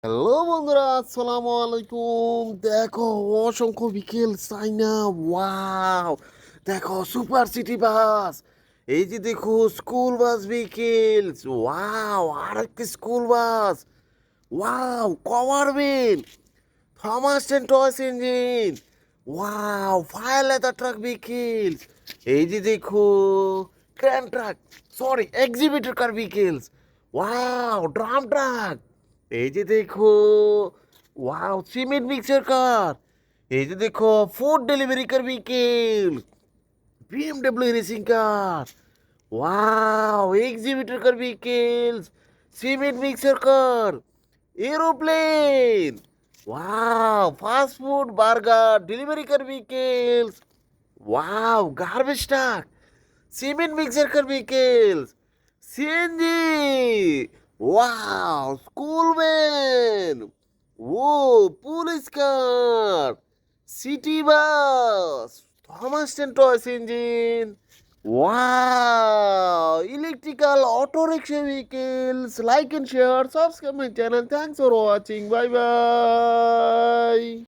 Hello বন্ধুরা, আসসালামু আলাইকুম। দেখো, অসংখ্য বিকেল চাইনা। ওয়াও, দেখো সুপার সিটি বাস। এই যে দেখো স্কুল বাস বিকেল। ওয়াও, আরেকটি স্কুল বাস। ওয়াও, কভারবেল, Thomas and toys engine. Wow, fire ladder truck vehicle. এই যে দেখো crane truck, sorry excavator car vehicles. Wow, ড্রাম ট্রাক। এই যে দেখো ওয়াও, সিমেন্ট মিক্সার কার। এই যে দেখো food delivery car vehicle, BMW racing car. Wow, excavator car vehicles, cement mixer car, aeroplane. Wow, fast food burger delivery car vehicles. Wow, garbage truck, cement mixer car vehicles, CNG. Wow, school van. Oh, police car, city bus, Thomas and toys engine. Wow, electrical auto rickshaw vehicles. Like and share, subscribe my channel. Thanks for watching, bye by.